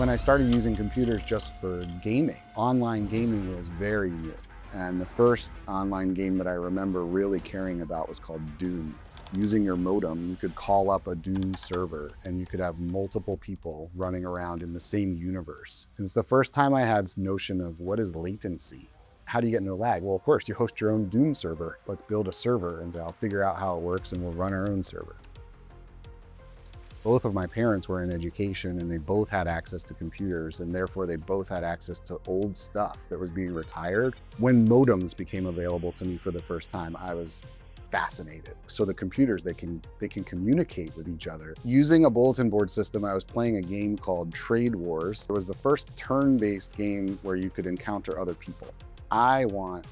When I started using computers just for gaming, online gaming was very new. And the first online game that I remember really caring about was called Doom. Using your modem, you could call up a Doom server and you could have multiple people running around in the same universe. And it's the first time I had this notion of what is latency? How do you get no lag? Well, of course, you host your own Doom server. Let's build a server and I'll figure out how it works and we'll run our own server. Both of my parents were in education and they both had access to computers, and therefore they both had access to old stuff that was being retired. When modems became available to me for the first time, I was fascinated. So the computers, they can communicate with each other. Using a bulletin board system, I was playing a game called Trade Wars. It was the first turn-based game where you could encounter other people. I want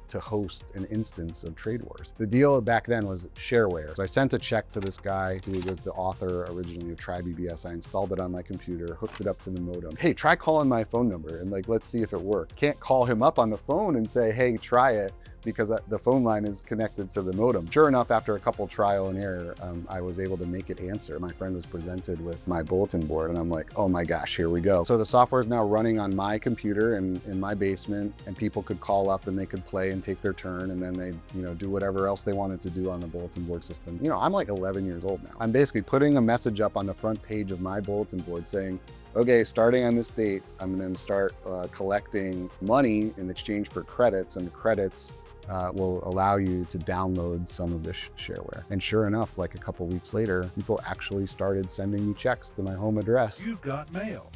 to host an instance of Trade Wars. The deal back then was shareware. So I sent a check to this guy who was the author originally of TryBBS. I installed it on my computer, hooked it up to the modem. Hey, try calling my phone number and let's see if it works. Can't call him up on the phone and say, hey, try it, because the phone line is connected to the modem. Sure enough, after a couple trial and error, I was able to make it answer. My friend was presented with my bulletin board and I'm like, oh my gosh, here we go. So the software is now running on my computer in my basement, and people could call up and they could play and take their turn, and then they do whatever else they wanted to do on the bulletin board system. I'm like 11 years old now. I'm basically putting a message up on the front page of my bulletin board saying, okay, starting on this date, I'm going to start collecting money in exchange for credits, and the credits will allow you to download some of this shareware. And sure enough, like a couple weeks later, people actually started sending me checks to my home address. You got mail.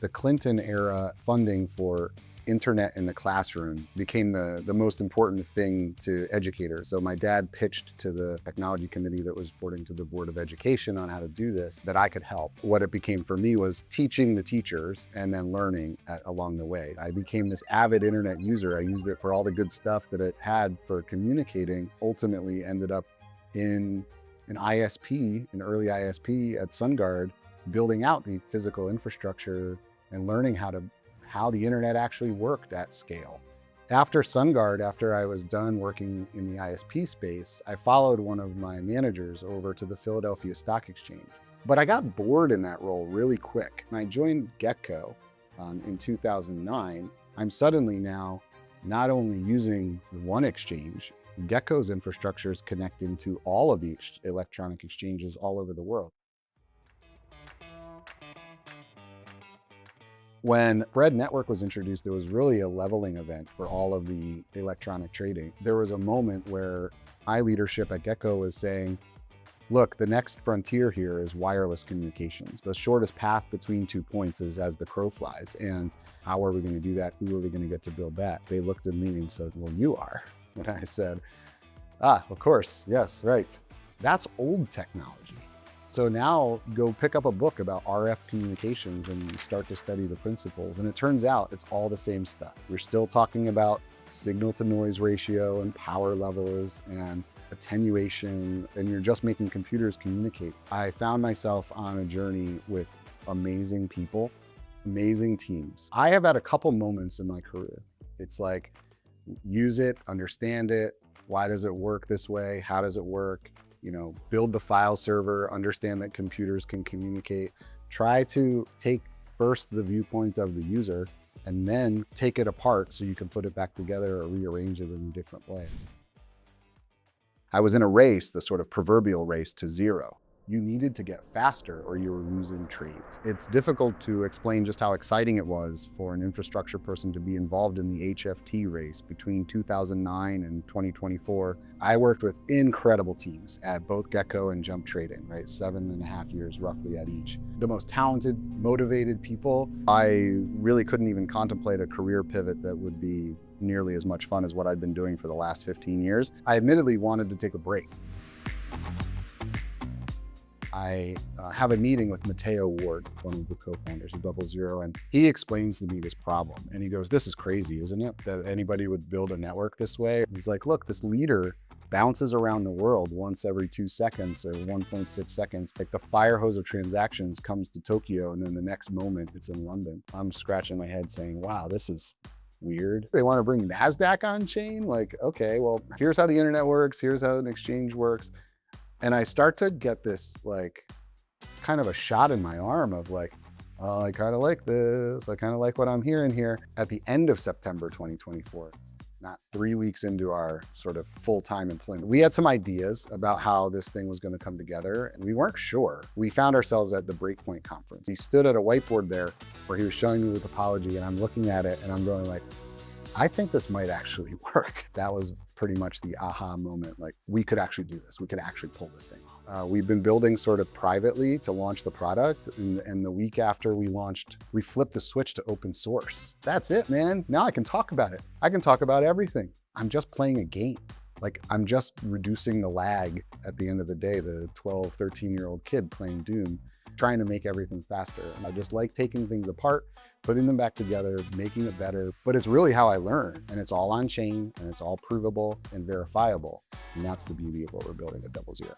The Clinton era funding for internet in the classroom became the most important thing to educators. So my dad pitched to the technology committee that was reporting to the Board of Education on how to do this, that I could help. What it became for me was teaching the teachers and then learning along the way. I became this avid internet user. I used it for all the good stuff that it had for communicating. Ultimately ended up in an ISP, an early ISP at SunGard, building out the physical infrastructure and learning how the internet actually worked at scale. After SunGard, after I was done working in the ISP space, I followed one of my managers over to the Philadelphia Stock Exchange. But I got bored in that role really quick. And I joined GETCO in 2009. I'm suddenly now not only using one exchange, GETCO's infrastructure is connecting to all of the electronic exchanges all over the world. When Fred Network was introduced, it was really a leveling event for all of the electronic trading. There was a moment where my leadership at GETCO was saying, look, the next frontier here is wireless communications. The shortest path between 2 points is as the crow flies. And how are we going to do that? Who are we going to get to build that? They looked at me and said, well, you are. And I said, of course, yes, right. That's old technology. So now go pick up a book about RF communications and start to study the principles. And it turns out it's all the same stuff. We're still talking about signal to noise ratio and power levels and attenuation, and you're just making computers communicate. I found myself on a journey with amazing people, amazing teams. I have had a couple moments in my career. It's like, use it, understand it. Why does it work this way? How does it work? Build the file server, understand that computers can communicate. Try to take first the viewpoints of the user and then take it apart so you can put it back together or rearrange it in a different way. I was in a race, the sort of proverbial race to zero. You needed to get faster or you were losing trades. It's difficult to explain just how exciting it was for an infrastructure person to be involved in the HFT race between 2009 and 2024. I worked with incredible teams at both GETCO and Jump Trading, right? 7.5 years roughly at each. The most talented, motivated people. I really couldn't even contemplate a career pivot that would be nearly as much fun as what I'd been doing for the last 15 years. I admittedly wanted to take a break. I have a meeting with Mateo Ward, one of the co-founders of DoubleZero, and he explains to me this problem. And he goes, this is crazy, isn't it? That anybody would build a network this way? He's like, look, this leader bounces around the world once every 2 seconds or 1.6 seconds. Like the fire hose of transactions comes to Tokyo and then the next moment it's in London. I'm scratching my head saying, wow, this is weird. They want to bring NASDAQ on chain? Like, okay, well, here's how the internet works. Here's how an exchange works. And I start to get this like kind of a shot in my arm of like, Oh, I kind of like this. I kind of like what I'm hearing here. At the end of September 2024, not 3 weeks into our sort of full-time employment, we had some ideas about how this thing was going to come together, and we weren't sure. We found ourselves at the Breakpoint conference. He stood at a whiteboard there where he was showing me the topology, and I'm looking at it and I'm going like, I think this might actually work. That was pretty much the aha moment. Like, we could actually do this. We could actually pull this thing off. We've been building sort of privately to launch the product. And the week after we launched, we flipped the switch to open source. That's it, man. Now I can talk about it. I can talk about everything. I'm just playing a game. Like, I'm just reducing the lag at the end of the day, the 12, 13-year-old kid playing Doom, trying to make everything faster. And I just like taking things apart, putting them back together, making it better. But it's really how I learn. And it's all on chain, and it's all provable and verifiable. And that's the beauty of what we're building at DoubleZero.